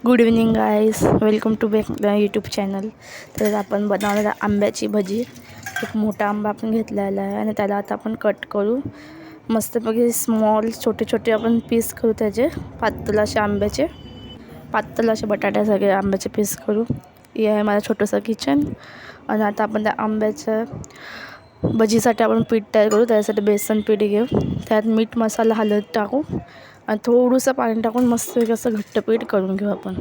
Good evening guys, welcome to back YouTube channel. तर आपण बनवणार आंब्याची भजी. एक मोठा आंबा आपण घेतलेला आहे आणि त्याला आता आपण कट करू. मस्तपैकी स्मॉल छोटे छोटे आपण पीस करू त्याचे. पातळ असे आंब्याचे, पातळ असे बटाट्यासारखे आंब्याचे पीस करू. हे आहे माझं छोटंसं किचन. आणि आता आपण त्या आंब्याच्या भजीसाठी आपण पीठ तयार करू. त्यासाठी बेसन पीठ घेऊ, त्यात मीठ मसाला हळद टाकू आणि थोडंसं पाणी टाकून मस्त असं घट्ट पीठ करून घेऊ आपण.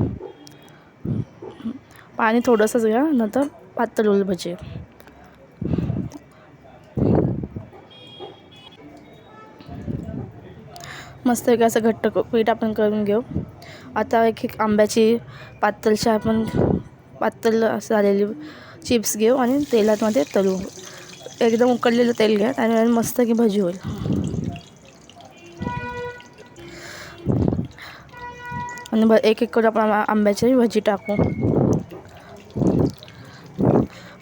पाणी थोडंसंच घ्या, नंतर पातळ होईल भजी. मस्त असं घट्ट पीठ आपण करून घेऊ. आता एक आंब्याची पातळशी आपण पातळ असं झालेली चिप्स घेऊ आणि तेलामध्ये तळू. एकदम उकळलेलं तेल घ्या आणि मस्त की भजी होईल. आणि एक एक करून आपण आंब्याची भजी टाकू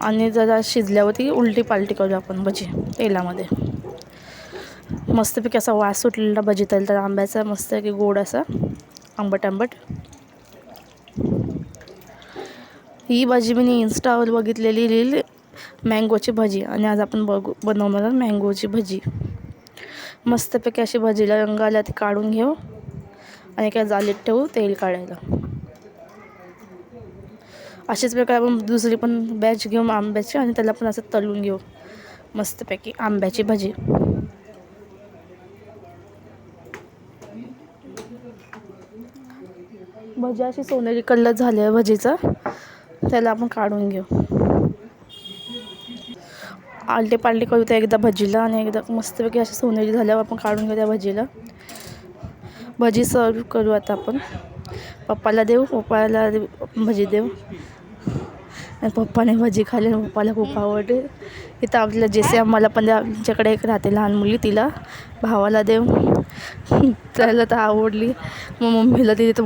आणि जरा शिजल्यावरती उलटी पालटी करू आपण भजी तेलामध्ये. मस्तपैकी असा वास सुटलेला भजी तळला तर आंब्याचा, मस्त की गोड असा आंबट आंबट. ही भाजी मी इंस्टावर बघितलेली रील, मँगोची भजी. आणि आज आपण बनवणार मँगोची भजी. मस्तपैकी अशी भजीला रंग आला ती काढून घेऊ आणि एका जालीत ठेवू तेल काढायला. अशाच प्रकारे आपण दुसरी पण बॅच घेऊ आंब्याची आणि त्याला पण असं तळून घेऊ मस्तपैकी आंब्याची भजी. भजी अशी सोनेरी कलर झाली आहे भजीचा, त्याला आपण काढून घेऊ. आलटे पालटे करू त्या एकदा भजीला आणि एकदा मस्तपैकी अशी सोनेरी झाल्यावर आपण काढून घेऊ त्या भजीला. भजी सर्व करू आता आपण. पप्पाला देऊ, पप्पाला भजी देऊ. आणि पप्पाने भजी खाल्ली आणि पप्पाला खूप आवडते. इथं आपल्याला जेसे आम्हाला पण आमच्याकडे एक राहते लहान मुली, तिला भावाला देऊ. त्याला तर आवडली. मग मम्मीला दिली तर